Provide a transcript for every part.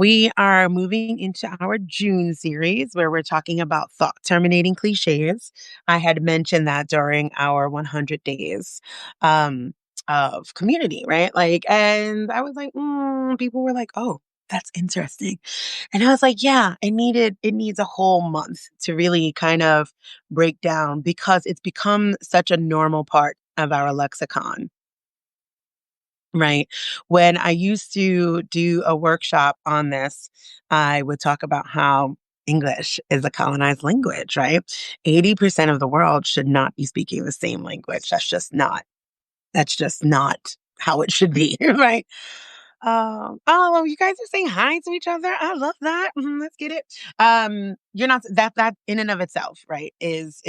We are moving into our June series where we're talking about thought terminating cliches. I had mentioned that during our 100 days um, of community, right? And I was like, people were like, oh, that's interesting. And I was like, yeah, it needs a whole month to really kind of break down because it's become such a normal part of our lexicon. Right. When I used to do a workshop on this, I would talk about how English is a colonized language, right? 80% of the world should not be speaking the same language. That's just not how it should be, right? Oh, you guys are saying hi to each other. I love that. Let's get it. You're not that in and of itself, right? Is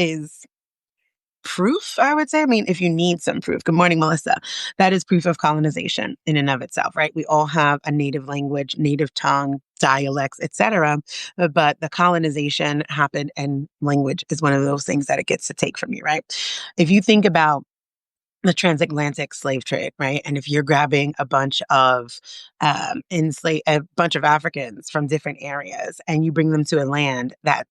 proof, I would say. I mean, if you need some proof, good morning, Melissa. That is proof of colonization in and of itself, right? We all have a native language, native tongue, dialects, etc. But the colonization happened, and language is one of those things that it gets to take from you, right? If you think about the transatlantic slave trade, right? And if you're grabbing a bunch of Africans from different areas, and you bring them to a land that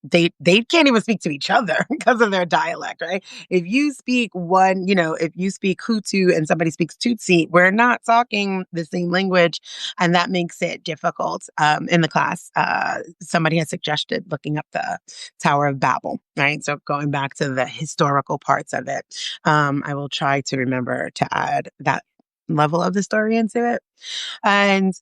they can't even speak to each other because of their dialect, right? If you speak if you speak Hutu and somebody speaks Tutsi, we're not talking the same language, and that makes it difficult. In the class, somebody has suggested looking up the Tower of Babel, right? So going back to the historical parts of it, I will try to remember to add that level of the story into it. And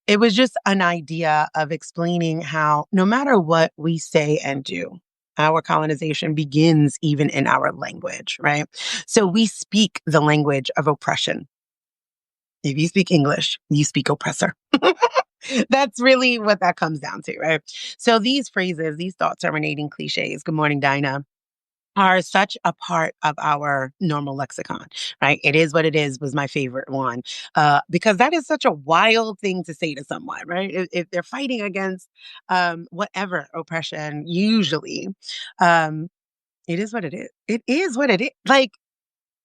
it was just an idea of explaining how no matter what we say and do, our colonization begins even in our language, right? So we speak the language of oppression. If you speak English, you speak oppressor. That's really what that comes down to, right? So these phrases, these thought terminating cliches, good morning, Dinah, are such a part of our normal lexicon, right? It is what it is was my favorite one, because that is such a wild thing to say to someone, right? If they're fighting against whatever oppression, usually, um, it is what it is. It is what it is. It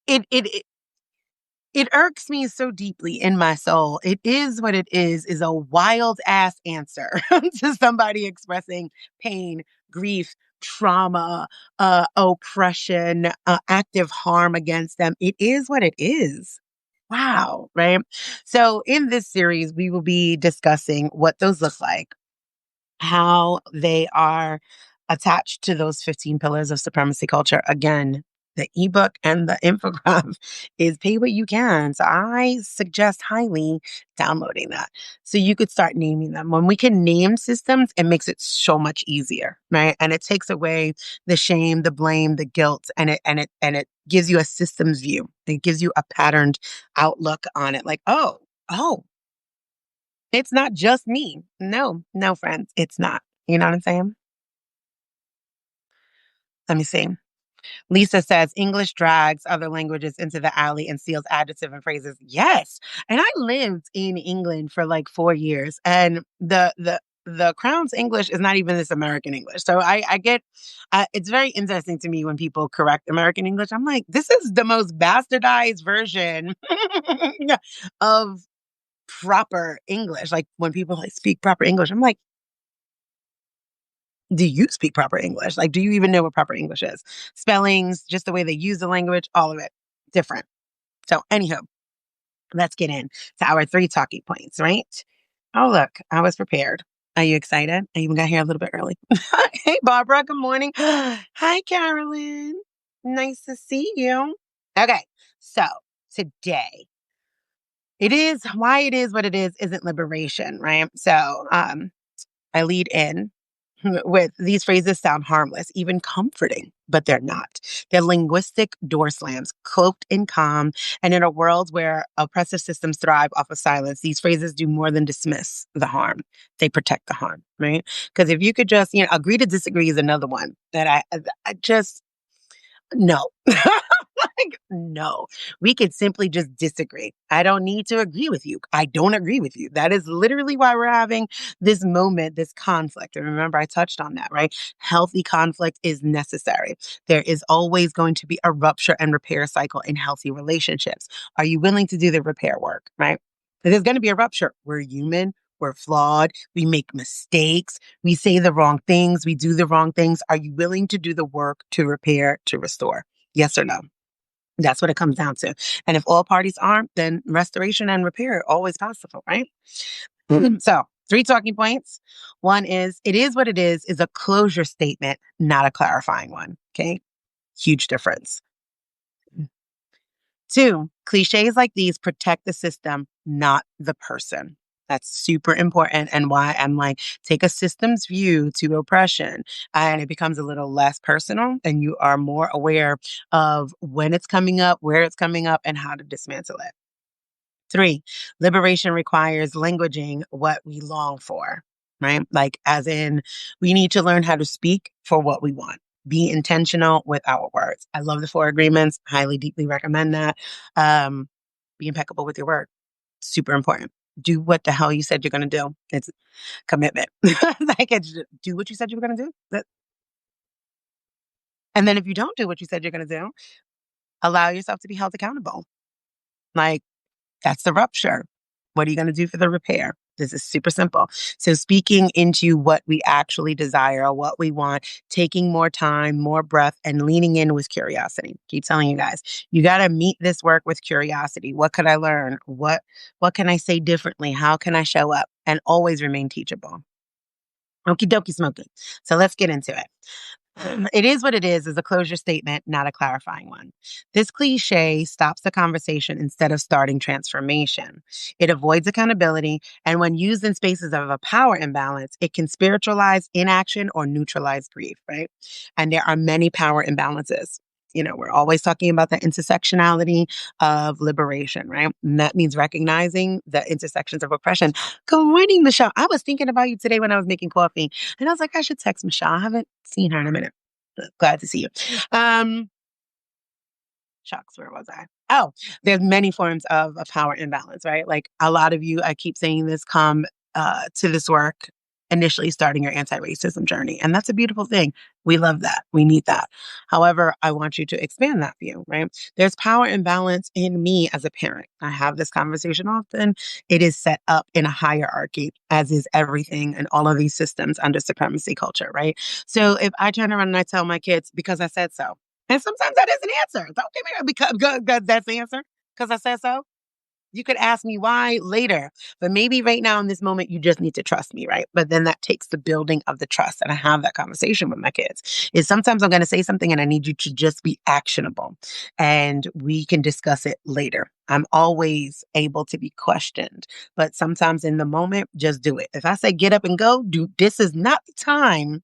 it it it irks me so deeply in my soul. It is what it is a wild ass answer to somebody expressing pain, grief, trauma, oppression, active harm against them. It is what it is. Wow. Right. So, in this series, we will be discussing what those look like, how they are attached to those 15 pillars of supremacy culture. Again, the ebook and the infographic is pay what you can. So I suggest highly downloading that so you could start naming them. When we can name systems, it makes it so much easier, right? And it takes away the shame, the blame, the guilt, and it gives you a systems view. It gives you a patterned outlook on it. Like, oh, it's not just me. No, no, friends, it's not. You know what I'm saying? Let me see. Lisa says English drags other languages into the alley and steals adjective and phrases. Yes. And I lived in England for like 4 years, and the Crown's English is not even this American English. So I get, it's very interesting to me when people correct American English. I'm like, this is the most bastardized version of proper English. Like when people like speak proper English, I'm like, do you speak proper English? Like, do you even know what proper English is? Spellings, just the way they use the language, all of it different. So, anywho, let's get in to our three talking points, right? Oh, look, I was prepared. Are you excited? I even got here a little bit early. Hey, Barbara, good morning. Hi, Carolyn. Nice to see you. Okay, so today, it is why it is what it is, isn't liberation, right? So, I lead in with these phrases sound harmless, even comforting, but they're not. They're linguistic door slams, cloaked in calm. And in a world where oppressive systems thrive off of silence, these phrases do more than dismiss the harm. They protect the harm, right? Because if you could just, agree to disagree is another one that I just, no. Like, no, we could simply just disagree. I don't need to agree with you. I don't agree with you. That is literally why we're having this moment, this conflict. And remember, I touched on that, right? Healthy conflict is necessary. There is always going to be a rupture and repair cycle in healthy relationships. Are you willing to do the repair work, right? There's going to be a rupture. We're human. We're flawed. We make mistakes. We say the wrong things. We do the wrong things. Are you willing to do the work to repair, to restore? Yes or no? That's what it comes down to. And if all parties aren't, then restoration and repair are always possible, right? So, three talking points. One is, it is what it is a closure statement, not a clarifying one. Okay. Huge difference. Two, cliches like these protect the system, not the person. That's super important. And why I'm like, take a systems view to oppression, and it becomes a little less personal, and you are more aware of when it's coming up, where it's coming up, and how to dismantle it. Three, liberation requires languaging what we long for, right? Like, as in, we need to learn how to speak for what we want. Be intentional with our words. I love the four agreements. Highly, deeply recommend that. Be impeccable with your word. Super important. Do what the hell you said you're going to do. It's commitment. Like, do what you said you were going to do. And then if you don't do what you said you're going to do, allow yourself to be held accountable. Like, that's the rupture. What are you going to do for the repair? This is super simple. So speaking into what we actually desire, what we want, taking more time, more breath, and leaning in with curiosity. Keep telling you guys, you got to meet this work with curiosity. What could I learn? What can I say differently? How can I show up? And always remain teachable. Okie dokie smoking. So let's get into it. It is what it is a closure statement, not a clarifying one. This cliche stops the conversation instead of starting transformation. It avoids accountability, and when used in spaces of a power imbalance, it can spiritualize inaction or neutralize grief, right? And there are many power imbalances. You know, we're always talking about the intersectionality of liberation, right? And that means recognizing the intersections of oppression. Good morning, Michelle. I was thinking about you today when I was making coffee, and I was like, I should text Michelle. I haven't seen her in a minute. Glad to see you. Shucks, where was I? Oh, there's many forms of a power imbalance, right? Like, a lot of you, I keep saying this, come to this work initially starting your anti-racism journey. And that's a beautiful thing. We love that. We need that. However, I want you to expand that view, right? There's power imbalance in me as a parent. I have this conversation often. It is set up in a hierarchy, as is everything and all of these systems under supremacy culture, right? So if I turn around and I tell my kids, because I said so, and sometimes that is an answer. Don't give me that because that's the answer. Because I said so. You could ask me why later, but maybe right now in this moment, you just need to trust me, right? But then that takes the building of the trust. And I have that conversation with my kids is sometimes I'm going to say something and I need you to just be actionable and we can discuss it later. I'm always able to be questioned, but sometimes in the moment, just do it. If I say get up and go, this is not the time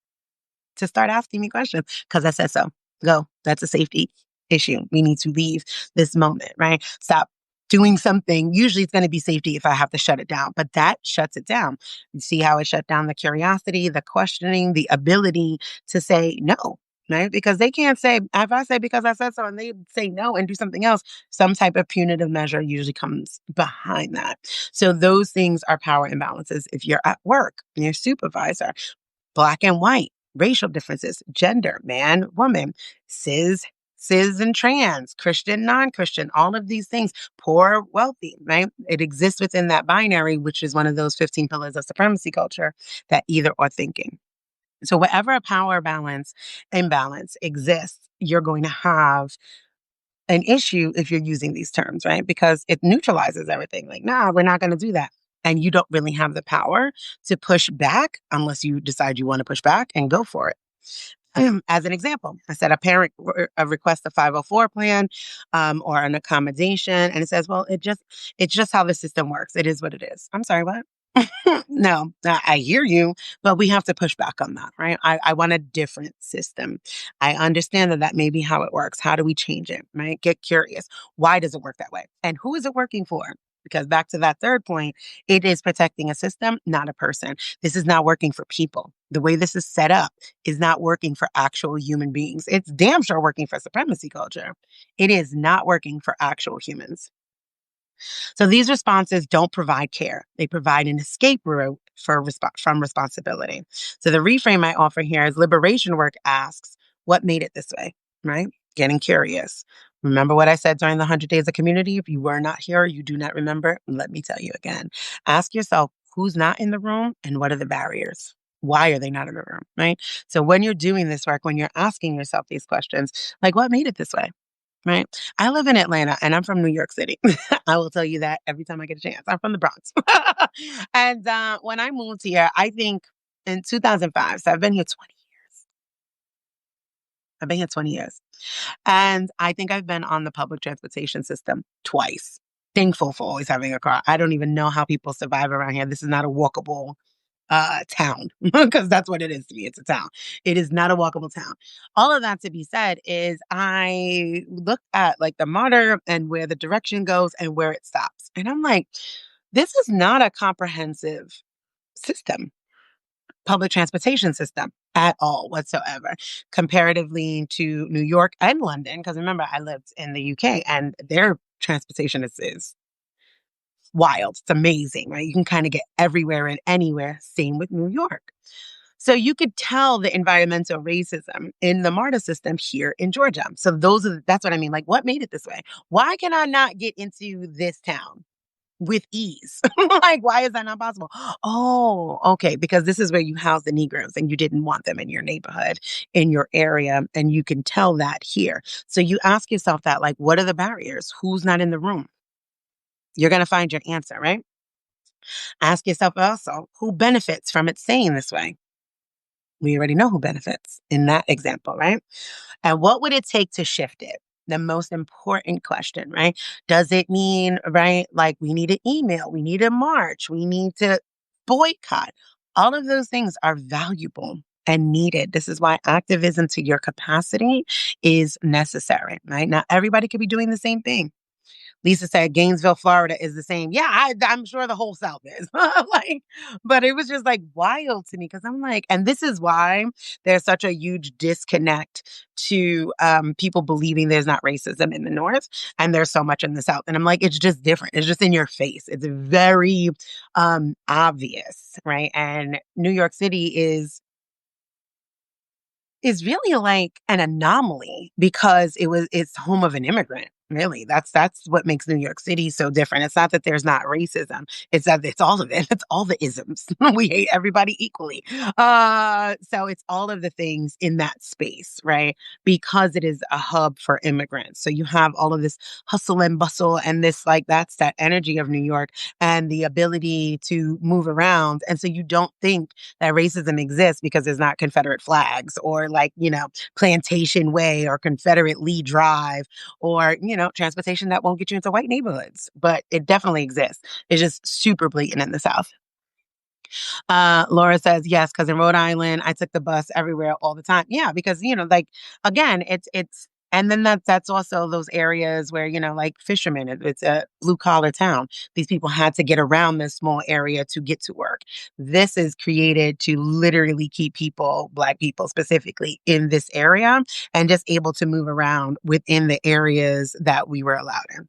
to start asking me questions because I said so. Go. That's a safety issue. We need to leave this moment, right? Stop doing something. Usually it's going to be safety if I have to shut it down, but that shuts it down. You see how it shut down the curiosity, the questioning, the ability to say no, right? Because they can't say, if I say because I said so and they say no and do something else, some type of punitive measure usually comes behind that. So those things are power imbalances. If you're at work and your supervisor, black and white, racial differences, gender, man, woman, cis and trans, Christian, non-Christian, all of these things, poor, wealthy, right? It exists within that binary, which is one of those 15 pillars of supremacy culture, that either or thinking. So whatever a power imbalance exists, you're going to have an issue if you're using these terms, right? Because it neutralizes everything. Like, nah, we're not going to do that. And you don't really have the power to push back unless you decide you want to push back and go for it. As an example, I said a parent requests a 504 plan or an accommodation, and it says, "Well, it's just how the system works. It is what it is." I'm sorry, what? No, I hear you, but we have to push back on that, right? I want a different system. I understand that may be how it works. How do we change it, right? Get curious. Why does it work that way? And who is it working for? Because back to that third point, it is protecting a system, not a person. This is not working for people. The way this is set up is not working for actual human beings. It's damn sure working for supremacy culture. It is not working for actual humans. So these responses don't provide care. They provide an escape route from responsibility. So the reframe I offer here is liberation work asks, what made it this way, right? Getting curious. Remember what I said during the 100 Days of Community? If you were not here or you do not remember, let me tell you again. Ask yourself, who's not in the room and what are the barriers? Why are they not in the room? Right. So when you're doing this work, when you're asking yourself these questions, like what made it this way? Right. I live in Atlanta and I'm from New York City. I will tell you that every time I get a chance. I'm from the Bronx. And when I moved here, I think in 2005, so I've been here 20 years. I've been here 20 years. And I think I've been on the public transportation system twice. Thankful for always having a car. I don't even know how people survive around here. This is not a walkable town because that's what it is to me. It's a town. It is not a walkable town. All of that to be said is I look at like the martyr and where the direction goes and where it stops. And I'm like, this is not a comprehensive system, public transportation system at all whatsoever, comparatively to New York and London. Because remember, I lived in the UK and their transportation is wild. It's amazing, right? You can kind of get everywhere and anywhere. Same with New York. So you could tell the environmental racism in the MARTA system here in Georgia. So that's what I mean. Like, what made it this way? Why can I not get into this town with ease? Like, why is that not possible? Oh, okay. Because this is where you house the Negroes and you didn't want them in your neighborhood, in your area. And you can tell that here. So you ask yourself that, like, what are the barriers? Who's not in the room? You're going to find your answer, right? Ask yourself also, who benefits from it staying this way? We already know who benefits in that example, right? And what would it take to shift it? The most important question, right? Does it mean, right? Like we need an email, we need a march, we need to boycott. All of those things are valuable and needed. This is why activism to your capacity is necessary, right? Not everybody could be doing the same thing. Lisa said Gainesville, Florida is the same. Yeah, I'm sure the whole South is. Like, but it was just like wild to me because I'm like, and this is why there's such a huge disconnect to people believing there's not racism in the North and there's so much in the South. And I'm like, it's just different. It's just in your face. It's very obvious, right? And New York City is really like an anomaly because it's home of an immigrant. Really, that's what makes New York City so different. It's not that there's not racism; it's that it's all of it. It's all the isms. We hate everybody equally. So it's all of the things in that space, right? Because it is a hub for immigrants. So you have all of this hustle and bustle, and this like that's that energy of New York and the ability to move around. And so you don't think that racism exists because there's not Confederate flags or like, Plantation Way or Confederate Lee Drive or, transportation that won't get you into white neighborhoods. But it definitely exists. It's just super blatant in the South. Laura says, yes, because in Rhode Island, I took the bus everywhere all the time. Yeah, because, like, again, and then that's also those areas where, like fishermen, it's a blue collar town. These people had to get around this small area to get to work. This is created to literally keep people, Black people specifically, in this area and just able to move around within the areas that we were allowed in.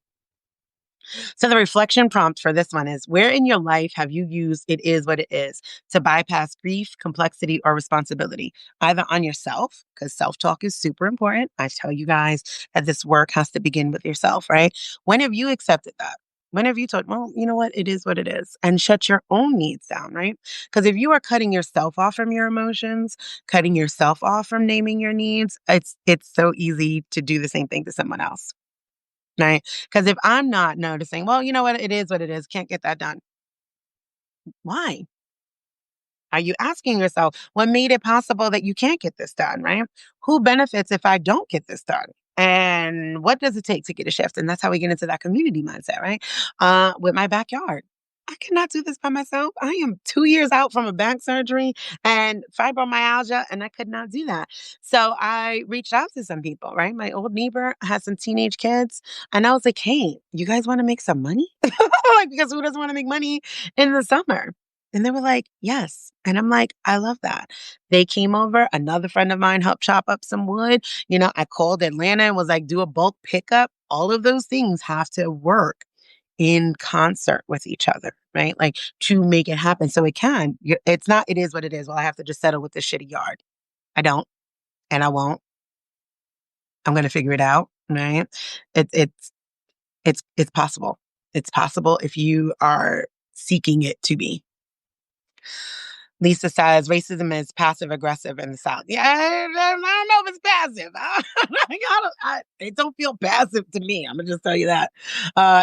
So the reflection prompt for this one is, where in your life have you used "it is what it is" to bypass grief, complexity, or responsibility? Either on yourself, because self-talk is super important. I tell you guys that this work has to begin with yourself, right? When have you accepted that? When have you told, well, you know what? It is what it is, and shut your own needs down, right? Because if you are cutting yourself off from your emotions, cutting yourself off from naming your needs, it's so easy to do the same thing to someone else. Right? Because if I'm not noticing, well, you know what? It is what it is. Can't get that done. Why? Are you asking yourself what made it possible that you can't get this done, right? Who benefits if I don't get this done? And what does it take to get a shift? And that's how we get into that community mindset, right? With my backyard. I cannot do this by myself. I am 2 years out from a back surgery and fibromyalgia, and I could not do that. So I reached out to some people, right? My old neighbor has some teenage kids, and I was like, hey, you guys want to make some money? Like, because who doesn't want to make money in the summer? And they were like, yes. And I'm like, I love that. They came over. Another friend of mine helped chop up some wood. I called Atlanta and was like, do a bulk pickup. All of those things have to work in concert with each other, right? Like to make it happen. So it can. It's not, it is what it is. Well, I have to just settle with this shitty yard. I don't, and I won't. I'm going to figure it out, right? It, it's, it's possible. It's possible if you are seeking it to be. Lisa says racism is passive aggressive in the South. Yeah, I don't know if it's passive. It don't feel passive to me. I'm gonna just tell you that.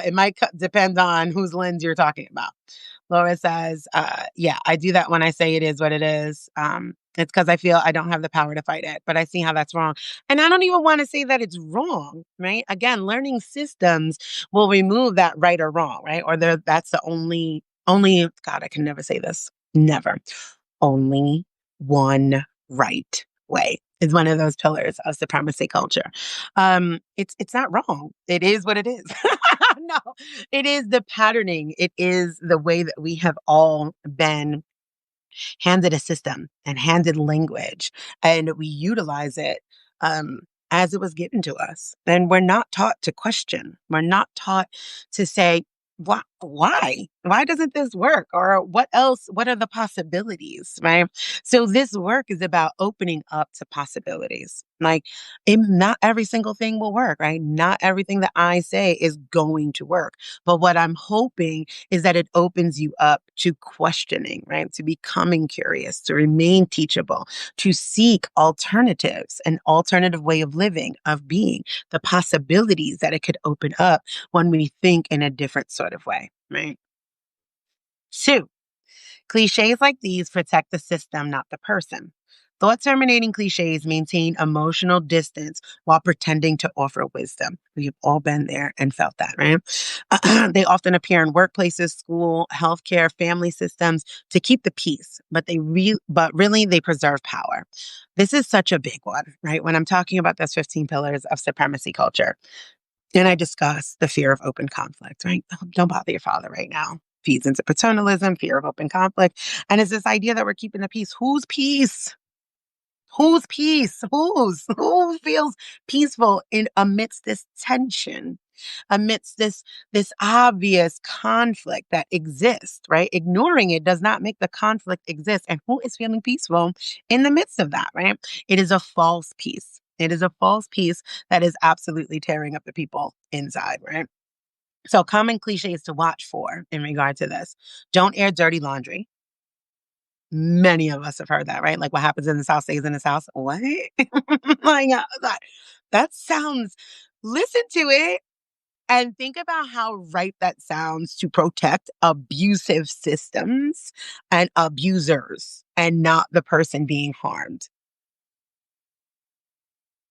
It might depend on whose lens you're talking about. Laura says, yeah, I do that when I say it is what it is. It's because I feel I don't have the power to fight it, but I see how that's wrong. And I don't even want to say that it's wrong, right? Again, learning systems will remove that right or wrong, right? Or that's the only, God, I can never say this. Never. Only one right way is one of those pillars of supremacy culture. It's not wrong. It is what it is. No, it is the patterning. It is the way that we have all been handed a system and handed language, and we utilize it um, as it was given to us. And we're not taught to question. We're not taught to say, why? Why doesn't this work? Or what else? What are the possibilities? Right. So this work is about opening up to possibilities. Like, not every single thing will work, right? Not everything that I say is going to work. But what I'm hoping is that it opens you up to questioning, right? To becoming curious, to remain teachable, to seek alternatives, an alternative way of living, of being, the possibilities that it could open up when we think in a different sort of way, right? Two, cliches like these protect the system, not the person. Thought terminating cliches maintain emotional distance while pretending to offer wisdom. We've all been there and felt that, right? They often appear in workplaces, school, healthcare, family systems to keep the peace, but really they preserve power. This is such a big one, right? When I'm talking about those 15 pillars of supremacy culture, and I discuss the fear of open conflict, right? Don't bother your father right now. Feeds into paternalism, fear of open conflict. And it's this idea that we're keeping the peace. Whose peace? Whose peace? Whose? Who feels peaceful in amidst this tension, amidst this obvious conflict that exists, right? Ignoring it does not make the conflict exist. And who is feeling peaceful in the midst of that, right? It is a false peace. It is a false peace that is absolutely tearing up the people inside, right? So common cliches to watch for in regard to this. Don't air dirty laundry. Many of us have heard that, right? Like what happens in this house stays in this house. What? Like, that sounds, listen to it and think about how right that sounds to protect abusive systems and abusers and not the person being harmed.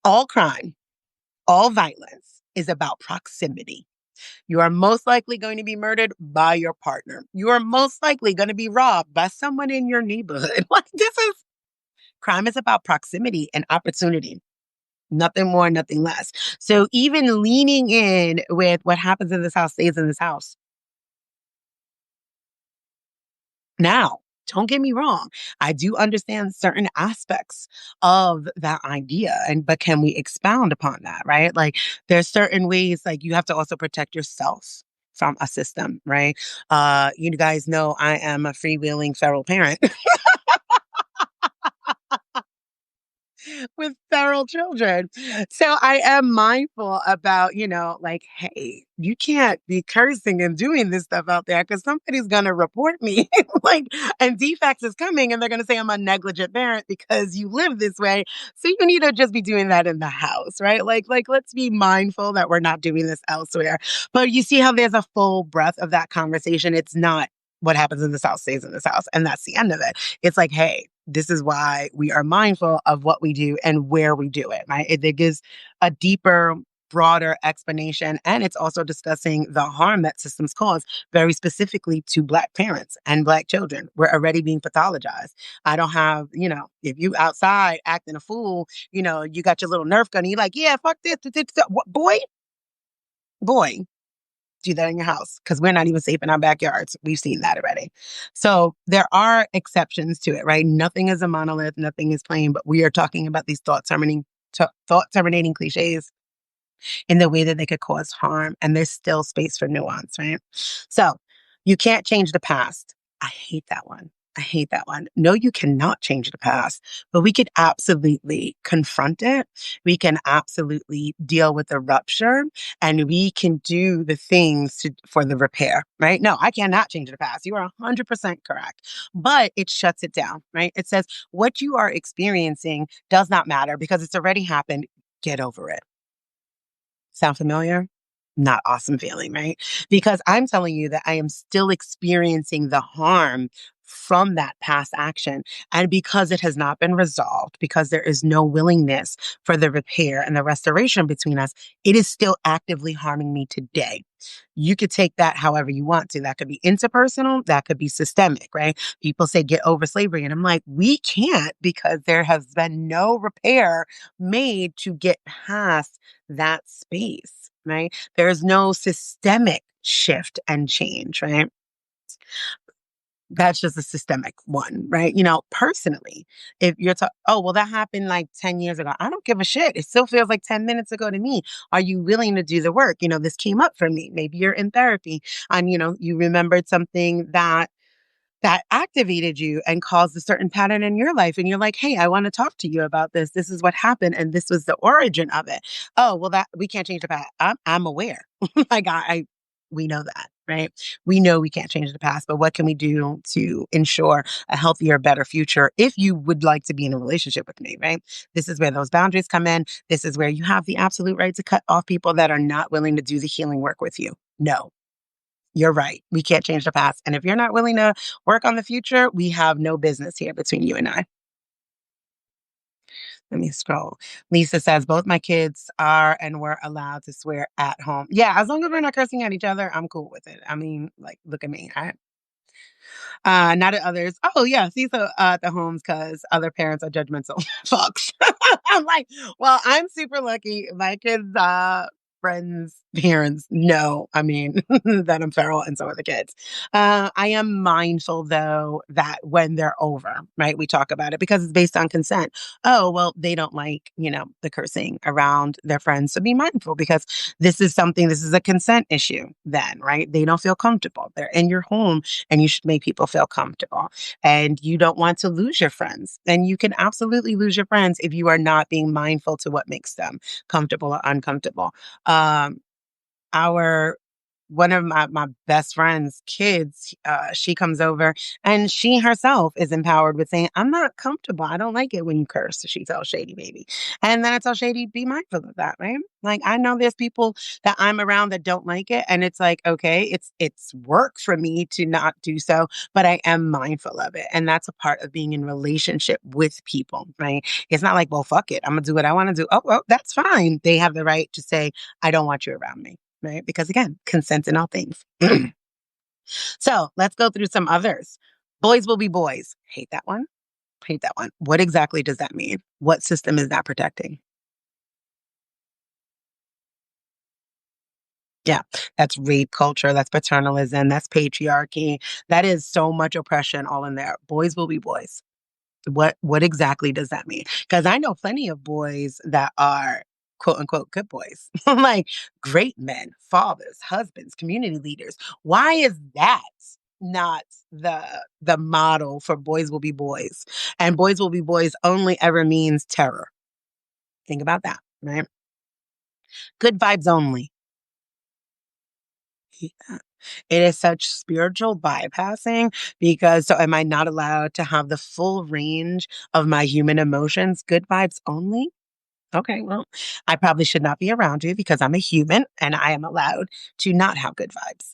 All crime, all violence is about proximity. You are most likely going to be murdered by your partner. You are most likely going to be robbed by someone in your neighborhood. Like, this is crime is about proximity and opportunity. Nothing more, nothing less. So even leaning in with what happens in this house stays in this house. Now, don't get me wrong. I do understand certain aspects of that idea, but can we expound upon that, right? Like there's certain ways like you have to also protect yourself from a system, right? You guys know I am a freewheeling feral parent. With feral children. So I am mindful about, like, hey, you can't be cursing and doing this stuff out there because somebody's going to report me. Like, and defects is coming and they're going to say I'm a negligent parent because you live this way. So you need to just be doing that in the house, right? Like let's be mindful that we're not doing this elsewhere. But you see how there's a full breadth of that conversation. It's not what happens in this house stays in this house. And that's the end of it. It's like, hey, this is why we are mindful of what we do and where we do it, right? It gives a deeper, broader explanation. And it's also discussing the harm that systems cause very specifically to Black parents and Black children. We're already being pathologized. I don't have, if you outside acting a fool, you got your little Nerf gun and you're like, yeah, fuck this. Boy, do that in your house because we're not even safe in our backyards. We've seen that already. So there are exceptions to it, right? Nothing is a monolith, nothing is plain, but we are talking about these thought terminating cliches in the way that they could cause harm. And there's still space for nuance, right? So you can't change the past. I hate that one. I hate that one. No, you cannot change the past, but we could absolutely confront it. We can absolutely deal with the rupture and we can do the things for the repair, right? No, I cannot change the past. You are 100% correct, but it shuts it down, right? It says what you are experiencing does not matter because it's already happened. Get over it. Sound familiar? Not awesome feeling, right? Because I'm telling you that I am still experiencing the harm from that past action. And because it has not been resolved, because there is no willingness for the repair and the restoration between us, it is still actively harming me today. You could take that however you want to. That could be interpersonal, that could be systemic, right? People say get over slavery. And I'm like, we can't because there has been no repair made to get past that space, right? There's no systemic shift and change, right? That's just a systemic one, right? Personally, if you're oh, well, that happened like 10 years ago. I don't give a shit. It still feels like 10 minutes ago to me. Are you willing to do the work? This came up for me. Maybe you're in therapy and, you remembered something that activated you and caused a certain pattern in your life. And you're like, hey, I want to talk to you about this. This is what happened. And this was the origin of it. Oh, well, that we can't change the past. I'm aware. like we know that, right? We know we can't change the past, but what can we do to ensure a healthier, better future if you would like to be in a relationship with me, right? This is where those boundaries come in. This is where you have the absolute right to cut off people that are not willing to do the healing work with you. No, you're right. We can't change the past. And if you're not willing to work on the future, we have no business here between you and I. Let me scroll. Lisa says, both my kids are and were allowed to swear at home. Yeah, as long as we're not cursing at each other, I'm cool with it. I mean, like, look at me. Not at others. Oh, yeah. See, so at the homes because other parents are judgmental. Fucks. I'm like, well, I'm super lucky. My kids, friends, parents know, I mean, that I'm feral and so are the kids. I am mindful, though, that when they're over, right, we talk about it because it's based on consent. Oh, well, they don't like, the cursing around their friends. So be mindful because this is a consent issue then, right? They don't feel comfortable. They're in your home and you should make people feel comfortable. And you don't want to lose your friends. And you can absolutely lose your friends if you are not being mindful to what makes them comfortable or uncomfortable. Um, our One of my best friend's kids, she comes over and she herself is empowered with saying, I'm not comfortable. I don't like it when you curse. So she tells Shady baby. And then I tell Shady, be mindful of that, right? Like I know there's people that I'm around that don't like it. And it's like, okay, it's work for me to not do so, but I am mindful of it. And that's a part of being in relationship with people, right? It's not like, well, fuck it. I'm gonna do what I want to do. Oh, well, that's fine. They have the right to say, I don't want you around me, right? Because again, consent in all things. So let's go through some others. Boys will be boys. Hate that one. Hate that one. What exactly does that mean? What system is that protecting? Yeah, that's rape culture. That's paternalism. That's patriarchy. That is so much oppression all in there. Boys will be boys. What exactly does that mean? Because I know plenty of boys that are quote unquote good boys, like great men, fathers, husbands, community leaders. Why is that not the model for boys will be boys? And boys will be boys only ever means terror. Think about that, right? Good vibes only. Yeah. It is such spiritual bypassing because so am I not allowed to have the full range of my human emotions? Good vibes only? Okay, well, I probably should not be around you because I'm a human and I am allowed to not have good vibes,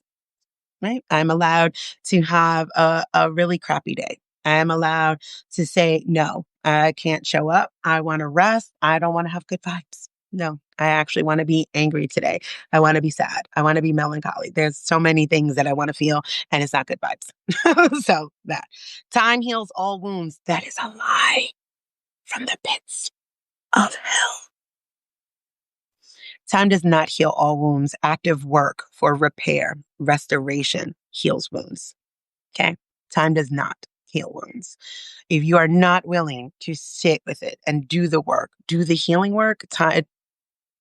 right? I'm allowed to have a really crappy day. I am allowed to say, no, I can't show up. I want to rest. I don't want to have good vibes. No, I actually want to be angry today. I want to be sad. I want to be melancholy. There's so many things that I want to feel, and it's not good vibes. So that time heals all wounds. That is a lie from the pits of hell. Time does not heal all wounds. Active work for repair, restoration heals wounds. Okay. Time does not heal wounds. If you are not willing to sit with it and do the work, do the healing work, time,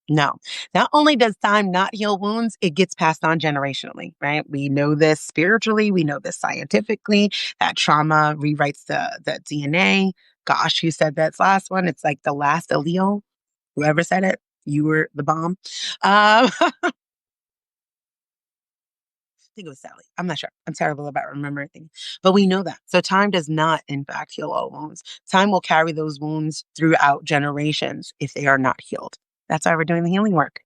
No. Not only does time not heal wounds, it gets passed on generationally, right? We know this spiritually, we know this scientifically, that trauma rewrites the DNA. Gosh, who said that last one? It's like the last allele. Whoever said it, you were the bomb. I think it was Sally. I'm not sure. I'm terrible about remembering things. But we know that. So time does not, in fact, heal all wounds. Time will carry those wounds throughout generations if they are not healed. That's why we're doing the healing work.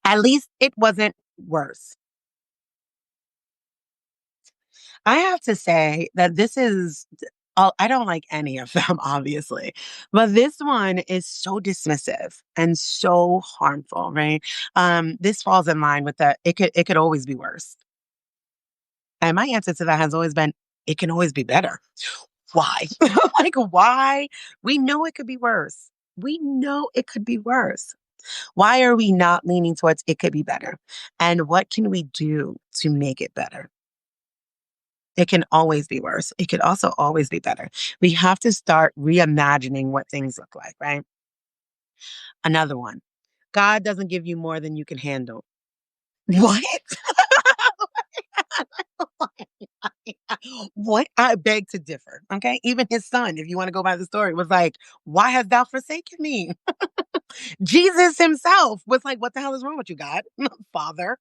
At least it wasn't worse. I have to say that this is I don't like any of them, obviously, but this one is so dismissive and so harmful, right? This falls in line with the it could always be worse. And my answer to that has always been it can always be better. Why? Like why? We know it could be worse. We know it could be worse. Why are we not leaning towards it could be better? And what can we do to make it better? It can always be worse. It could also always be better. We have to start reimagining what things look like, right? Another one. God doesn't give you more than you can handle. What? What? I beg to differ. Okay. Even his son, if you want to go by the story, was like, why hast thou forsaken me? Jesus himself was like, what the hell is wrong with you, God? Father.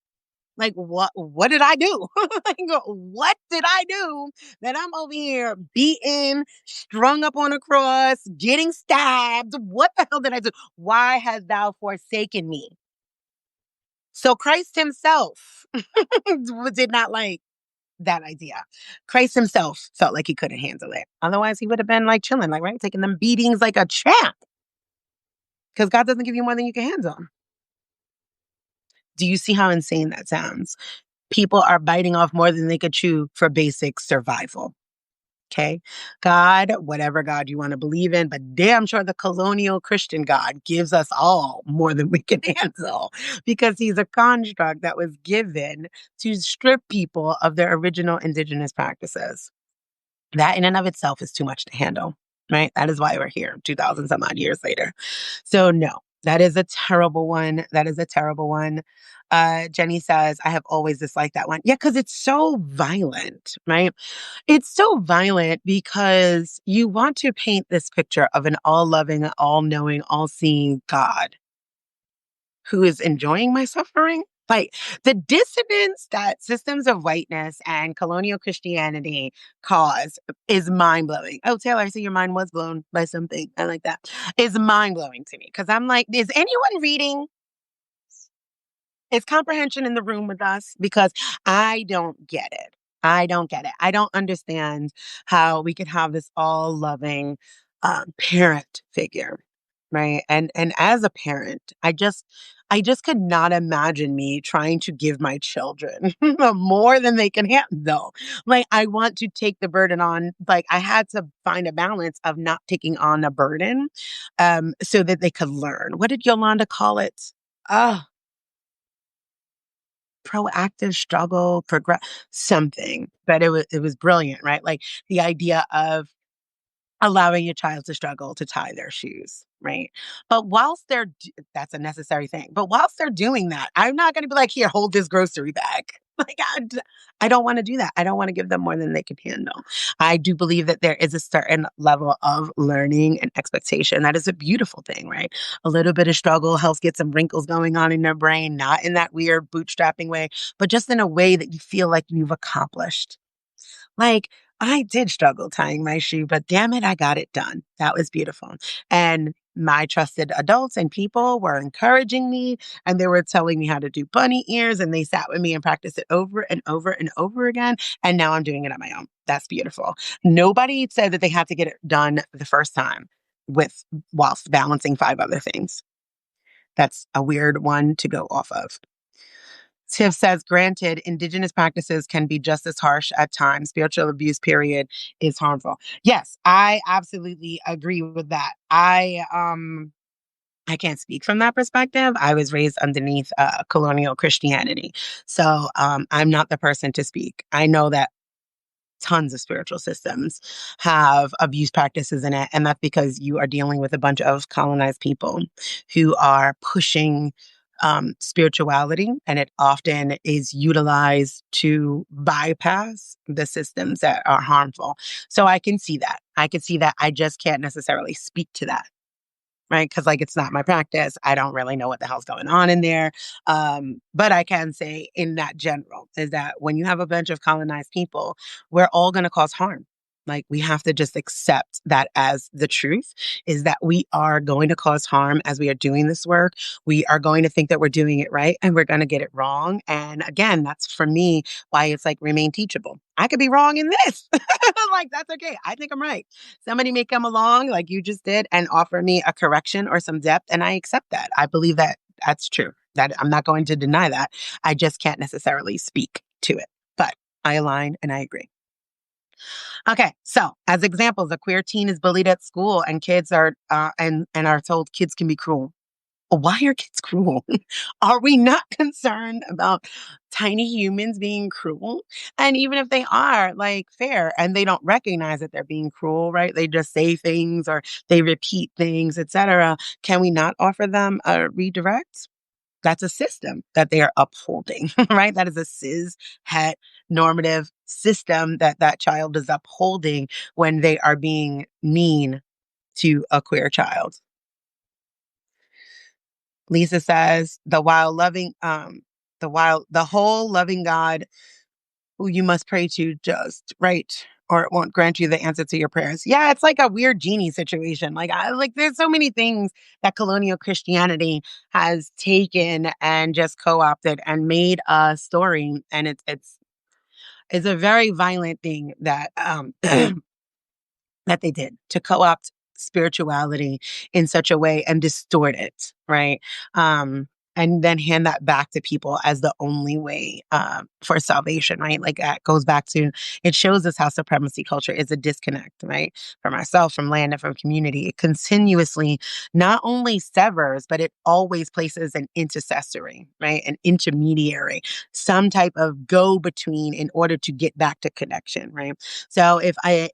Like, what did I do? Like, what did I do that I'm over here beaten, strung up on a cross, getting stabbed? What the hell did I do? Why hast thou forsaken me? So Christ himself did not like that idea. Christ himself felt like he couldn't handle it. Otherwise, he would have been like chilling, like, right? Taking them beatings like a champ. Because God doesn't give you more than you can handle. Do you see how insane that sounds? People are biting off more than they could chew for basic survival. Okay. God, whatever God you want to believe in, but damn sure the colonial Christian God gives us all more than we can handle because he's a construct that was given to strip people of their original indigenous practices. That in and of itself is too much to handle, right? That is why we're here 2000 some odd years later. So no, that is a terrible one. That is a terrible one. Jenny says, I have always disliked that one. Yeah, because it's so violent, right? It's so violent because you want to paint this picture of an all loving, all knowing, all seeing God who is enjoying my suffering. Like the dissonance that systems of whiteness and colonial Christianity cause is mind blowing. Oh, Taylor, I see your mind was blown by something. I like that. Is mind blowing to me because I'm like, is anyone reading? Is comprehension in the room with us? Because I don't get it. I don't get it. I don't understand how we could have this all loving parent figure, right? And as a parent, I just could not imagine me trying to give my children more than they can handle. Like I want to take the burden on. Like I had to find a balance of not taking on a burden, so that they could learn. What did Yolanda call it? Oh, proactive struggle, progress, something. But it was brilliant, right? Like the idea of allowing your child to struggle to tie their shoes, right? But whilst that's a necessary thing. But whilst they're doing that, I'm not going to be like, here, hold this grocery bag. Like, I don't want to do that. I don't want to give them more than they can handle. I do believe that there is a certain level of learning and expectation. That is a beautiful thing, right? A little bit of struggle helps get some wrinkles going on in their brain, not in that weird bootstrapping way, but just in a way that you feel like you've accomplished. Like, I did struggle tying my shoe, but damn it, I got it done. That was beautiful. And my trusted adults and people were encouraging me and they were telling me how to do bunny ears and they sat with me and practiced it over and over and over again. And now I'm doing it on my own. That's beautiful. Nobody said that they had to get it done the first time with whilst balancing five other things. That's a weird one to go off of. Tiff says, granted, indigenous practices can be just as harsh at times. Spiritual abuse, period, is harmful. Yes, I absolutely agree with that. I can't speak from that perspective. I was raised underneath colonial Christianity. So I'm not the person to speak. I know that tons of spiritual systems have abuse practices in it. And that's because you are dealing with a bunch of colonized people who are pushing spirituality, and it often is utilized to bypass the systems that are harmful. So I can see that. I can see that. I just can't necessarily speak to that, right? Because like it's not my practice. I don't really know what the hell's going on in there. But I can say in that general is that when you have a bunch of colonized people, we're all going to cause harm. Like we have to just accept that as the truth is that we are going to cause harm as we are doing this work. We are going to think that we're doing it right and we're going to get it wrong. And again, that's for me why it's like remain teachable. I could be wrong in this. Like that's okay. I think I'm right. Somebody may come along like you just did and offer me a correction or some depth, and I accept that. I believe that that's true. That I'm not going to deny that. I just can't necessarily speak to it. But I align and I agree. Okay, so as examples, a queer teen is bullied at school, and kids are and are told kids can be cruel. Why are kids cruel? Are we not concerned about tiny humans being cruel? And even if they are like fair and they don't recognize that they're being cruel, right? They just say things or they repeat things, etc. Can we not offer them a redirect? That's a system that they are upholding, right? That is a cis het normative system that that child is upholding when they are being mean to a queer child. Lisa says, the whole loving God who you must pray to just, right? Or it won't grant you the answer to your prayers. Yeah, it's like a weird genie situation. Like there's so many things that colonial Christianity has taken and just co-opted and made a story. And it's a very violent thing that that they did to co-opt spirituality in such a way and distort it, right? And then hand that back to people as the only way for salvation, right? Like that goes back to it shows us how supremacy culture is a disconnect, right? From ourselves, from land, and from community. It continuously not only severs, but it always places an intercessory, right? An intermediary, some type of go between in order to get back to connection, right? So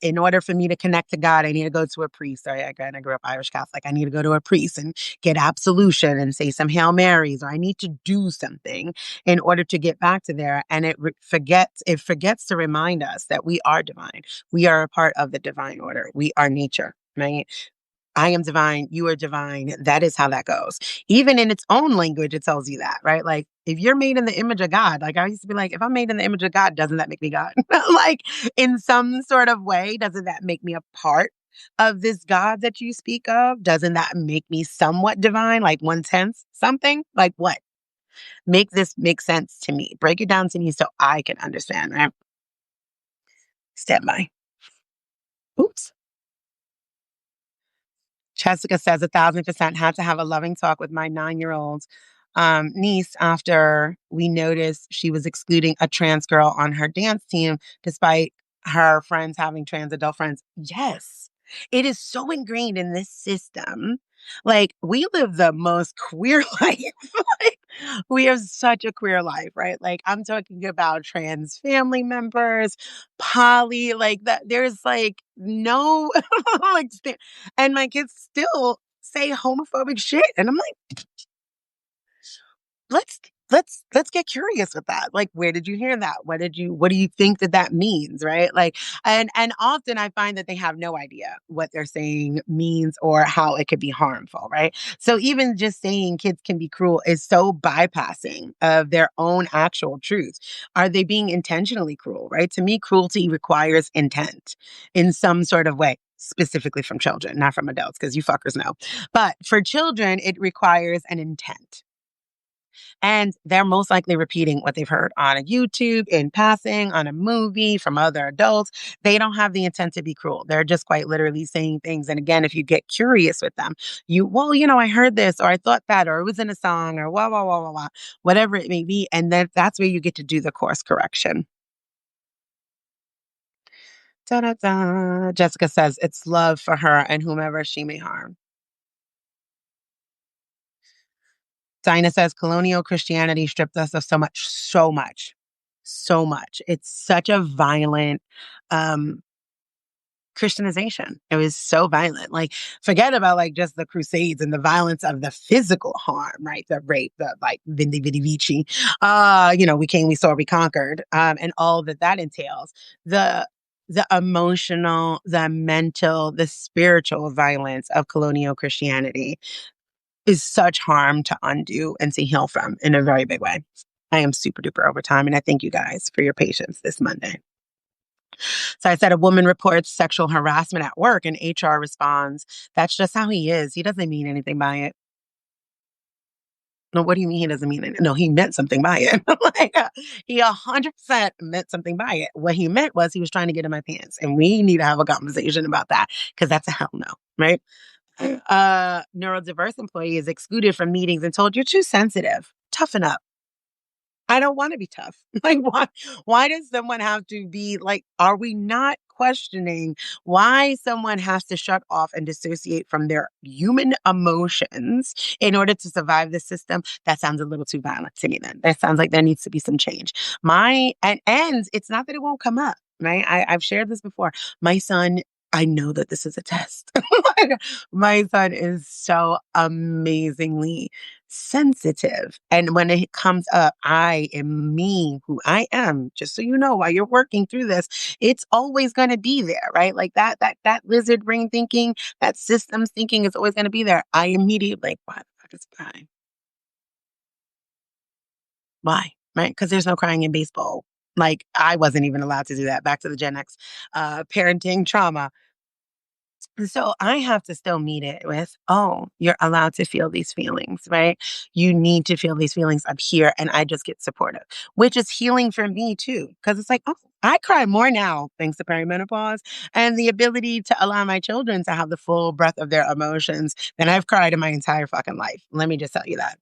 in order for me to connect to God, I need to go to a priest. Sorry, I grew up Irish Catholic. I need to go to a priest and get absolution and say some Hail Marys, or I need to do something in order to get back to there. And it forgets to remind us that we are divine. We are a part of the divine order. We are nature, right? I am divine, you are divine. That is how that goes. Even in its own language, it tells you that, right? Like if you're made in the image of God, like I used to be like, if I'm made in the image of God, doesn't that make me God? Like in some sort of way, doesn't that make me a part of this God that you speak of? Doesn't that make me somewhat divine, like 1/10 something? Like what? Make this make sense to me. Break it down to me so I can understand, right? Stand by. Oops. Jessica says 1,000% had to have a loving talk with my 9-year-old niece after we noticed she was excluding a trans girl on her dance team despite her friends having trans adult friends. Yes, it is so ingrained in this system. Like we live the most queer life. Like, we have such a queer life, right? Like I'm talking about trans family members, poly, like that. There's like no like and my kids still say homophobic shit. And I'm like, let's let's get curious with that. Like, where did you hear that? What do you think that that means, right? Like, and often I find that they have no idea what they're saying means or how it could be harmful, right? So even just saying kids can be cruel is so bypassing of their own actual truth. Are they being intentionally cruel, right? To me, cruelty requires intent in some sort of way. Specifically from children, not from adults, because you fuckers know. But for children, it requires an intent. And they're most likely repeating what they've heard on a YouTube, in passing, on a movie, from other adults. They don't have the intent to be cruel. They're just quite literally saying things. And again, if you get curious with them, I heard this, or I thought that, or it was in a song, or whatever it may be. And then that's where you get to do the course correction. Da-da-da. Jessica says it's love for her and whomever she may harm. Dinah says colonial Christianity stripped us of so much, so much. so much. It's such a violent um Christianization. It was so violent. Like, forget about like just the Crusades and the violence of the physical harm, right? The rape, the like Vindi Vidi Vici. We came, we saw, we conquered, and all that that entails. The the emotional, the mental, the spiritual violence of colonial Christianity is such harm to undo and to heal from in a very big way. I am super duper over time, and I thank you guys for your patience this Monday. So I said a woman reports sexual harassment at work and HR responds, that's just how he is. He doesn't mean anything by it. No, what do you mean he doesn't mean it? No, he meant something by it. He 100% meant something by it. What he meant was he was trying to get in my pants. And we need to have a conversation about that because that's a hell no, right? Neurodiverse employee is excluded from meetings and told you're too sensitive. Toughen up. I don't want to be tough. Like, why does someone have to be like, are we not questioning why someone has to shut off and dissociate from their human emotions in order to survive the system? That sounds a little too violent to me then. That sounds like there needs to be some change. And it's not that it won't come up, right? I've shared this before. My son, I know that this is a test. My son is so amazingly sensitive. And when it comes up, I am me, who I am, just so you know, while you're working through this, it's always going to be there, right? Like that lizard brain thinking, that systems thinking is always going to be there. I immediately like, why the fuck is crying? Why? Right? Because there's no crying in baseball. Like I wasn't even allowed to do that. Back to the Gen X parenting trauma. So I have to still meet it with, oh, you're allowed to feel these feelings, right? You need to feel these feelings. I'm here and I just get supportive, which is healing for me too. Cause it's like, oh, I cry more now thanks to perimenopause and the ability to allow my children to have the full breadth of their emotions than I've cried in my entire fucking life. Let me just tell you that.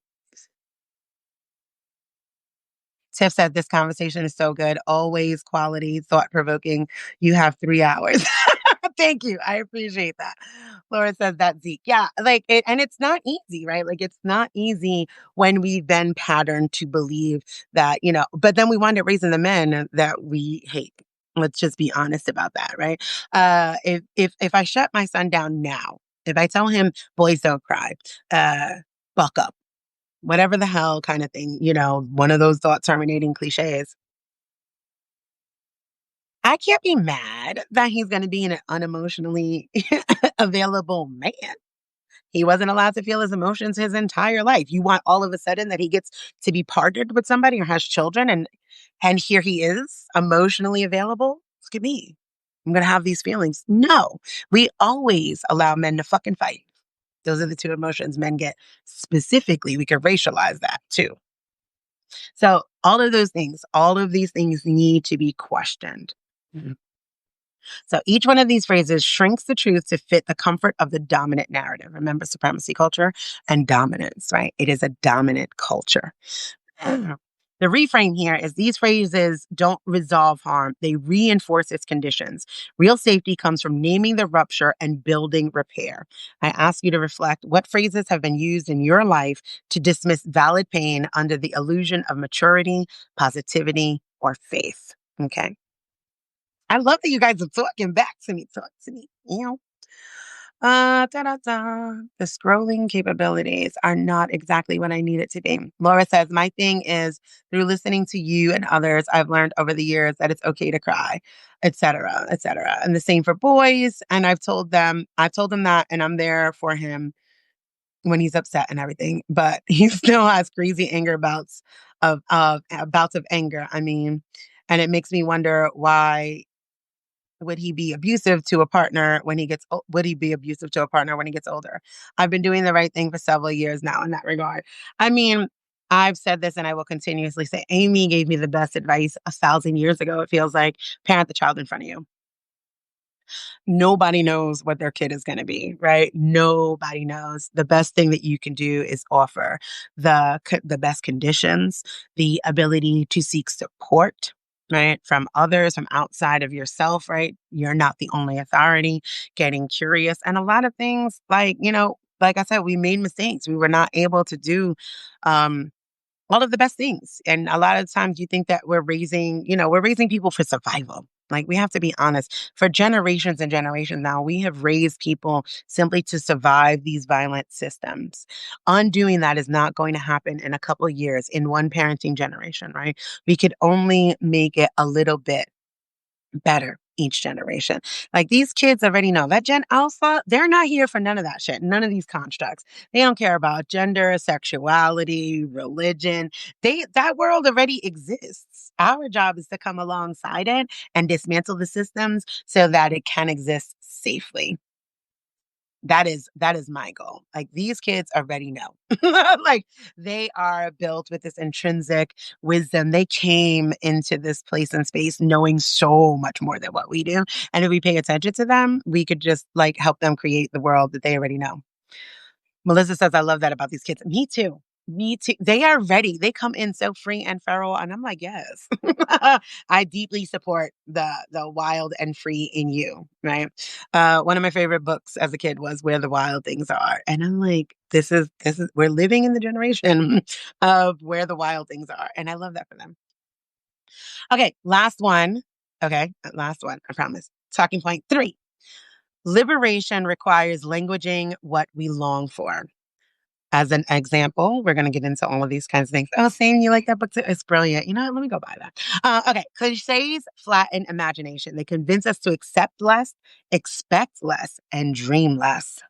Tiff said this conversation is so good. Always quality, thought provoking. You have 3 hours. Thank you. I appreciate that. Laura says that Zeke. Yeah, like it, and it's not easy, right? Like it's not easy when we then pattern to believe that, but then we wind up raising the men that we hate. Let's just be honest about that, right? If I shut my son down now, if I tell him boys don't cry, buck up, whatever the hell kind of thing, one of those thought terminating cliches. I can't be mad that he's going to be an unemotionally available man. He wasn't allowed to feel his emotions his entire life. You want all of a sudden that he gets to be partnered with somebody or has children and here he is emotionally available? Look at me. I'm going to have these feelings. No, we always allow men to fucking fight. Those are the two emotions men get specifically. We could racialize that too. So all of these things need to be questioned. Mhm. So each one of these phrases shrinks the truth to fit the comfort of the dominant narrative. Remember supremacy culture and dominance, right? It is a dominant culture. The reframe here is these phrases don't resolve harm, they reinforce its conditions. Real safety comes from naming the rupture and building repair. I ask you to reflect what phrases have been used in your life to dismiss valid pain under the illusion of maturity, positivity, or faith. Okay. I love that you guys are talking back to me. Talk to me. Da-da-da. The scrolling capabilities are not exactly what I need it to be. Laura says, my thing is through listening to you and others, I've learned over the years that it's okay to cry, et cetera, et cetera. And the same for boys. And I've told them that, and I'm there for him when he's upset and everything, but he still has crazy anger bouts of anger. I mean, and it makes me wonder why would he be abusive to a partner when would he be abusive to a partner when he gets older? I've been doing the right thing for several years now in that regard. I mean, I've said this and I will continuously say, Amy gave me the best advice 1,000 years ago. It feels like parent the child in front of you. Nobody knows what their kid is going to be, right? Nobody knows. The best thing that you can do is offer the best conditions, the ability to seek support, right? From others, from outside of yourself, right? You're not the only authority, getting curious. And a lot of things like I said, we made mistakes. We were not able to do, um, all of the best things. And a lot of times you think that we're raising people for survival. Like we have to be honest. For generations and generations now, we have raised people simply to survive these violent systems. Undoing that is not going to happen in a couple of years in one parenting generation, right? We could only make it a little bit better each generation. Like these kids already know that Gen Alpha, they're not here for none of that shit, none of these constructs. They don't care about gender, sexuality, religion. That world already exists. Our job is to come alongside it and dismantle the systems so that it can exist safely. That is my goal. Like these kids already know. Like they are built with this intrinsic wisdom. They came into this place and space knowing so much more than what we do. And if we pay attention to them, we could just like help them create the world that they already know. Melissa says, I love that about these kids. Me too. Me too. They are ready. They come in so free and feral. And I'm like, yes. I deeply support the wild and free in you. Right. One of my favorite books as a kid was Where the Wild Things Are. And I'm like, this is we're living in the generation of where the wild things are. And I love that for them. Okay, last one. Okay, last one, I promise. Talking point three. Liberation requires languaging what we long for. As an example, we're going to get into all of these kinds of things. Oh, Sam, you like that book too? It's brilliant. You know what? Let me go buy that. Okay. Cliches flatten imagination. They convince us to accept less, expect less, and dream less.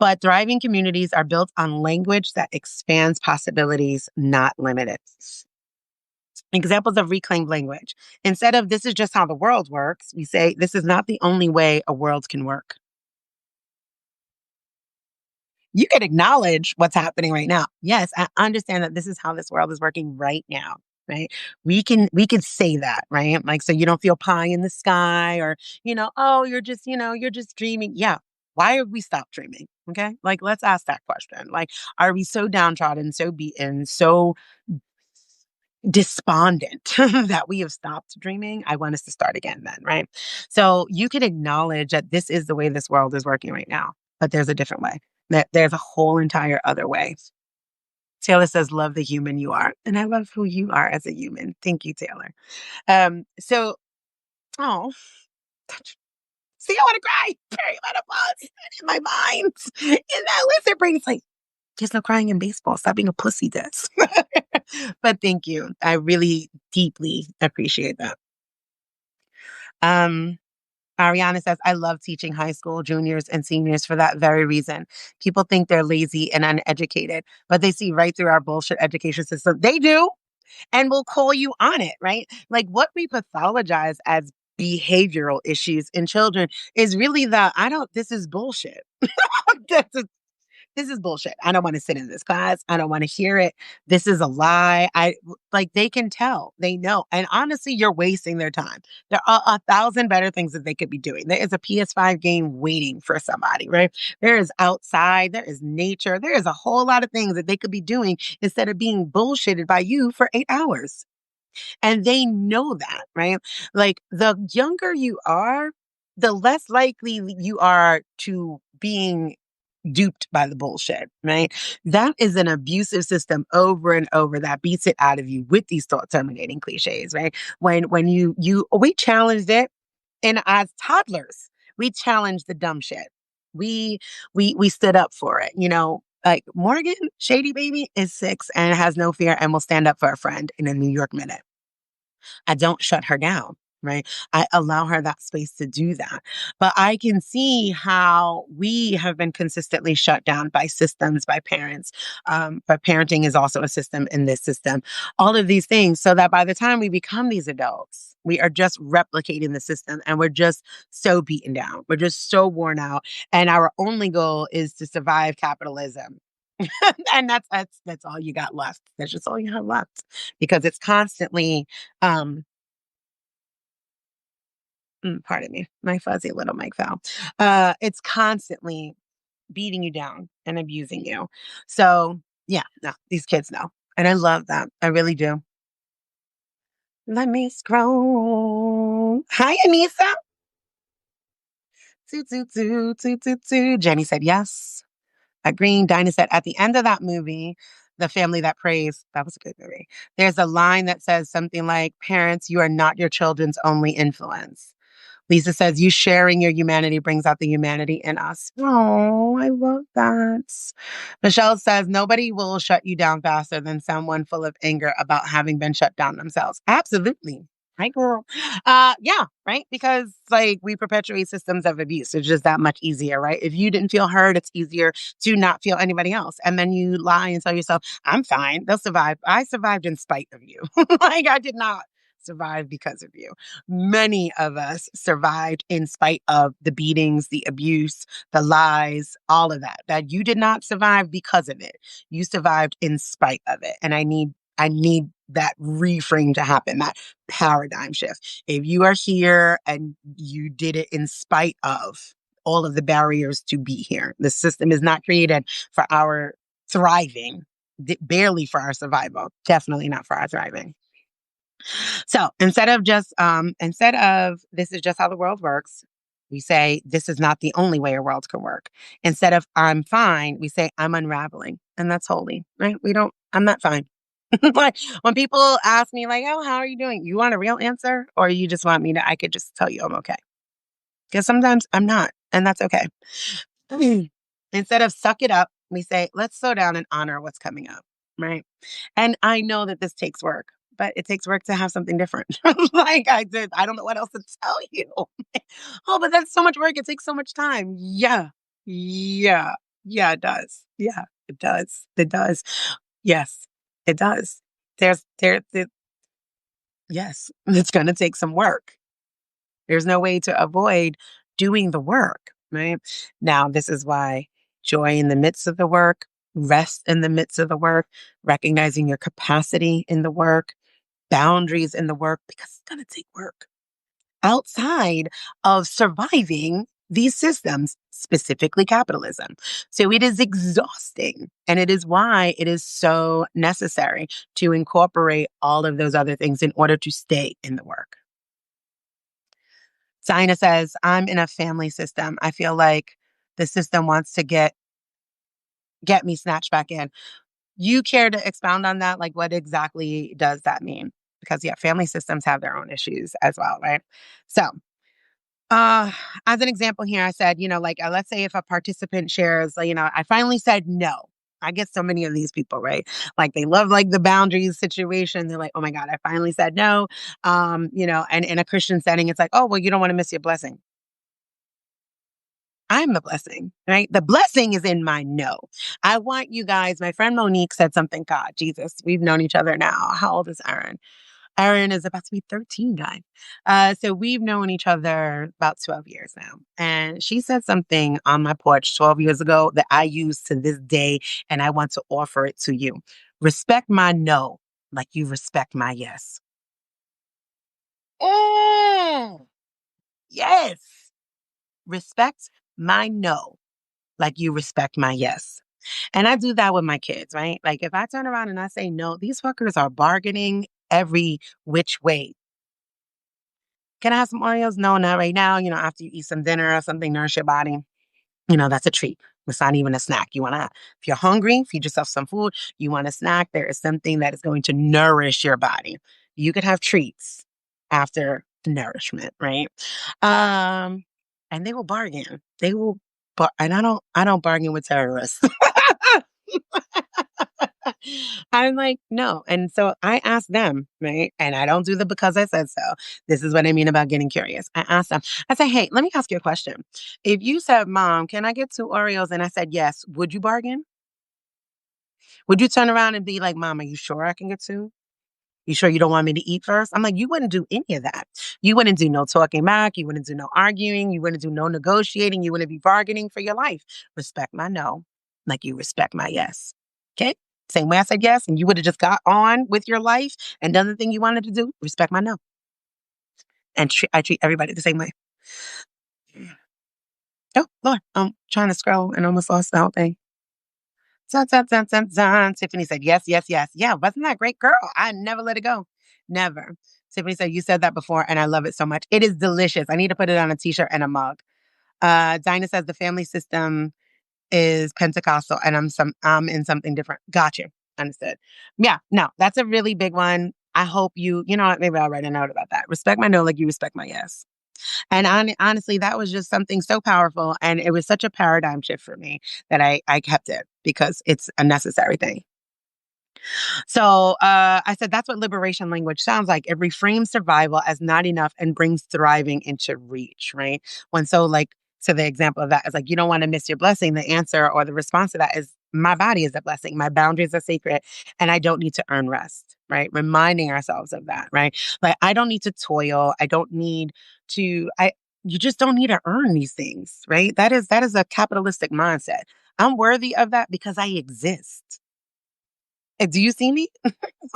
But thriving communities are built on language that expands possibilities, not limit it. Examples of reclaimed language. Instead of this is just how the world works, we say this is not the only way a world can work. You can acknowledge what's happening right now. Yes, I understand that this is how this world is working right now. Right. We can say that, right? Like, so you don't feel pie in the sky or, oh, you're just dreaming. Yeah. Why have we stopped dreaming? Okay. Like, let's ask that question. Like, are we so downtrodden, so beaten, so despondent that we have stopped dreaming? I want us to start again then, right? So you can acknowledge that this is the way this world is working right now, but there's a different way. That there's a whole entire other way. Taylor says, love the human you are. And I love who you are as a human. Thank you, Taylor. So, oh, see, I want to cry. Perimenopause in my mind. And that lizard brain is like, there's no crying in baseball. Stop being a pussy, Des. But thank you. I really deeply appreciate that. Um, Ariana says, I love teaching high school juniors and seniors for that very reason. People think they're lazy and uneducated, but they see right through our bullshit education system. They do, and will call you on it, right? Like what we pathologize as behavioral issues in children is really this is bullshit. This is bullshit. I don't want to sit in this class. I don't want to hear it. This is a lie. Like they can tell, they know. And honestly, you're wasting their time. There are a thousand better things that they could be doing. There is a PS5 game waiting for somebody, right? There is outside, there is nature, there is a whole lot of things that they could be doing instead of being bullshitted by you for 8 hours. And they know that, right? Like the younger you are, the less likely you are to being duped by the bullshit, right? That is an abusive system over and over that beats it out of you with these thought terminating cliches, right? When we challenged it, and as toddlers, we challenged the dumb shit. We stood up for it, like Morgan, Shady Baby, is 6 and has no fear and will stand up for a friend in a New York minute. I don't shut her down, right? I allow her that space to do that. But I can see how we have been consistently shut down by systems, by parents. But parenting is also a system in this system. All of these things, so that by the time we become these adults, we are just replicating the system and we're just so beaten down. We're just so worn out. And our only goal is to survive capitalism. And that's all you got left. That's just all you have left because it's constantly pardon me, my fuzzy little mic fell. It's constantly beating you down and abusing you. So yeah, no, these kids know. And I love that. I really do. Let me scroll. Hi, Anissa. Toot, toot, toot, toot, toot, toot. Jenny said yes. Agreeing. Dinah said at the end of that movie, The Family That Prays. That was a good movie. There's a line that says something like, "Parents, you are not your children's only influence." Lisa says, "You sharing your humanity brings out the humanity in us." Oh, I love that. Michelle says, "Nobody will shut you down faster than someone full of anger about having been shut down themselves." Absolutely. Hi, girl. Yeah, right? Because like we perpetuate systems of abuse. It's just that much easier, right? If you didn't feel heard, it's easier to not feel anybody else. And then you lie and tell yourself, "I'm fine. They'll survive." I survived in spite of you. Like I did not survive because of you. Many of us survived in spite of the beatings, the abuse, the lies, all of that. That you did not survive because of it. You survived in spite of it. And I need that reframe to happen, that paradigm shift. If you are here and you did it in spite of all of the barriers to be here, the system is not created for our thriving, barely for our survival, definitely not for our thriving. So instead of this is just how the world works, we say this is not the only way a world can work. Instead of I'm fine, we say I'm unraveling. And that's holy, right? I'm not fine. Like when people ask me, like, "Oh, how are you doing?" You want a real answer, or you just want me to, I could just tell you I'm okay. Because sometimes I'm not, and that's okay. Instead of suck it up, we say, let's slow down and honor what's coming up, right? And I know that this takes work, but it takes work to have something different. Like I did. I don't know what else to tell you. Oh, but that's so much work. It takes so much time. Yeah. Yeah. Yeah, it does. Yeah, it does. It does. Yes, it does. Yes, it's going to take some work. There's no way to avoid doing the work, right? Now, this is why joy in the midst of the work, rest in the midst of the work, recognizing your capacity in the work, boundaries in the work, because it's going to take work outside of surviving these systems, specifically capitalism. So it is exhausting. And it is why it is so necessary to incorporate all of those other things in order to stay in the work. Zina says, "I'm in a family system. I feel like the system wants to get me snatched back in." You care to expound on that? Like, what exactly does that mean? Because yeah, family systems have their own issues as well, right? So, uh, as an example here, I said, like, let's say if a participant shares, like, I finally said no. I get so many of these people, right? Like they love like the boundaries situation. They're like, "Oh my God, I finally said no." And in a Christian setting, it's like, "Oh, well, you don't want to miss your blessing." I'm the blessing, right? The blessing is in my no. I want you guys, my friend Monique said something, God, Jesus, we've known each other now. How old is Aaron? Aaron is about to be 13, guys. So we've known each other about 12 years now. And she said something on my porch 12 years ago that I use to this day, and I want to offer it to you. Respect my no like you respect my yes. Mm, yes. Respect my no like you respect my yes. And I do that with my kids, right? Like if I turn around and I say no, these fuckers are bargaining every which way. Can I have some Oreos? No, not right now. After you eat some dinner or something, nourish your body. That's a treat. It's not even a snack. If you're hungry, feed yourself some food. You want a snack, there is something that is going to nourish your body. You could have treats after nourishment, right? Um, and they will bargain. And I don't bargain with terrorists. I'm like, no. And so I asked them, right? And I don't do the because I said so. This is what I mean about getting curious. I asked them, I say, "Hey, let me ask you a question. If you said, 'Mom, can I get 2 Oreos?' And I said, 'Yes,' would you bargain? Would you turn around and be like, 'Mom, are you sure I can get two? You sure you don't want me to eat first?'" I'm like, you wouldn't do any of that. You wouldn't do no talking back. You wouldn't do no arguing. You wouldn't do no negotiating. You wouldn't be bargaining for your life. Respect my no, like you respect my yes. Okay? Same way I said yes, and you would have just got on with your life and done the thing you wanted to do. Respect my no. And I treat everybody the same way. Oh, Lord, I'm trying to scroll and almost lost the whole thing. Dun, dun, dun, dun, dun. Tiffany said, yes, yes, yes. Yeah, wasn't that great, girl? I never let it go. Never. Tiffany said, you said that before, and I love it so much. It is delicious. I need to put it on a t-shirt and a mug. Dinah says the family system is Pentecostal, and I'm in something different. Gotcha. Understood. Yeah, no, that's a really big one. I hope you know what, maybe I'll write a note about that. Respect my no like you respect my yes. And honestly, that was just something so powerful. And it was such a paradigm shift for me that I kept it because it's a necessary thing. So I said that's what liberation language sounds like. It reframes survival as not enough and brings thriving into reach, right? When so like so the example of that is like you don't want to miss your blessing. The answer or the response to that is my body is a blessing. My boundaries are sacred and I don't need to earn rest, right? Reminding ourselves of that, right? Like I don't need to toil. I don't need to I you just don't need to earn these things, right? That is a capitalistic mindset. I'm worthy of that because I exist. Do you see me?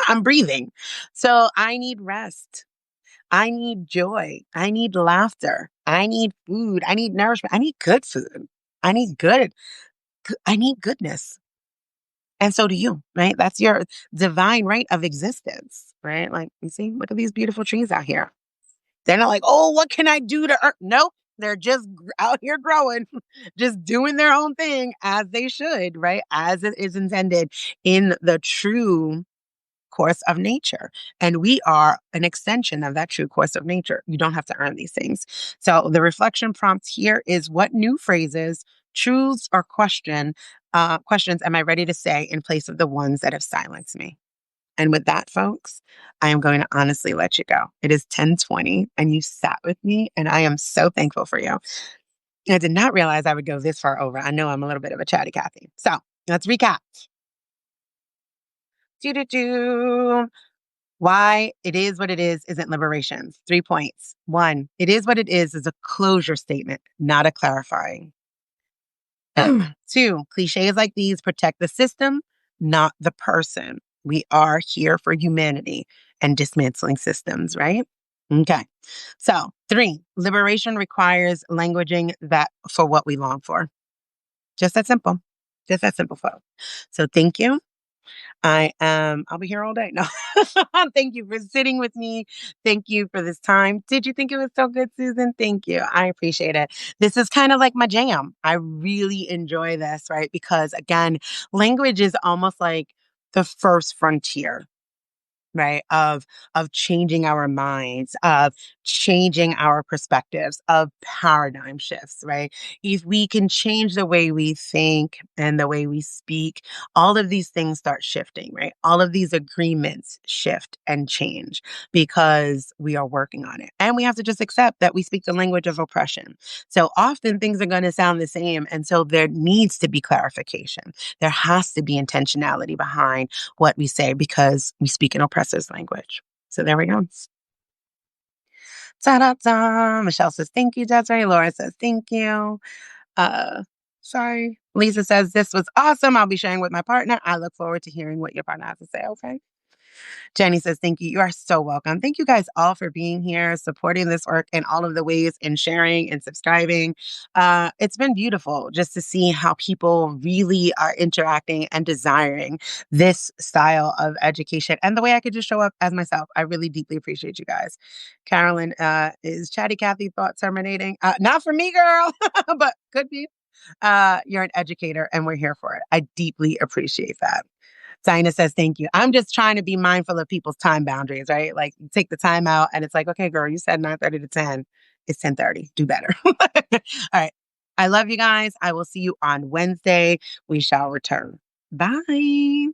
I'm breathing. So I need rest. I need joy. I need laughter. I need food. I need nourishment. I need good food. I need I need goodness. And so do you, right? That's your divine right of existence, right? Like, you see, look at these beautiful trees out here. They're not like, oh, what can I do to earn? Nope. They're just out here growing, just doing their own thing as they should, right? As it is intended in the true course of nature. And we are an extension of that true course of nature. You don't have to earn these things. So the reflection prompt here is what new phrases, truths, or questions am I ready to say in place of the ones that have silenced me? And with that, folks, I am going to honestly let you go. It is 10:20 and you sat with me and I am so thankful for you. I did not realize I would go this far over. I know I'm a little bit of a chatty Cathy. So let's recap. Do. Why it is what it is isn't liberation. 3 points. One, it is what it is a closure statement, not a clarifying. Two, cliches like these protect the system, not the person. We are here for humanity and dismantling systems, right? Okay. So, three, liberation requires languaging that for what we long for. Just that simple. Just that simple, folks. So, thank you. I'll be here all day. No, thank you for sitting with me. Thank you for this time. Did you think it was so good, Susan? Thank you. I appreciate it. This is kind of like my jam. I really enjoy this, right? Because again, language is almost like the first frontier, right, of changing our minds, of changing our perspectives, of paradigm shifts, right? If we can change the way we think and the way we speak, all of these things start shifting, right? All of these agreements shift and change because we are working on it, and we have to just accept that we speak the language of oppression. So often things are going to sound the same, and so there needs to be clarification. There has to be intentionality behind what we say because we speak an oppressor's language. So there we go. Ta-da-da. Michelle says, thank you, Desiree. Laura says, thank you. Uh, sorry. Lisa says, this was awesome. I'll be sharing with my partner. I look forward to hearing what your partner has to say. Okay. Jenny says, thank you. You are so welcome. Thank you guys all for being here, supporting this work in all of the ways and sharing and subscribing. It's been beautiful just to see how people really are interacting and desiring this style of education and the way I could just show up as myself. I really deeply appreciate you guys. Carolyn, is Chatty Cathy thought terminating? Not for me, girl, but could be. You're an educator and we're here for it. I deeply appreciate that. Dinah says, thank you. I'm just trying to be mindful of people's time boundaries, right? Like you take the time out and it's like, okay, girl, you said 9:30 to 10. It's 10:30. Do better. All right. I love you guys. I will see you on Wednesday. We shall return. Bye.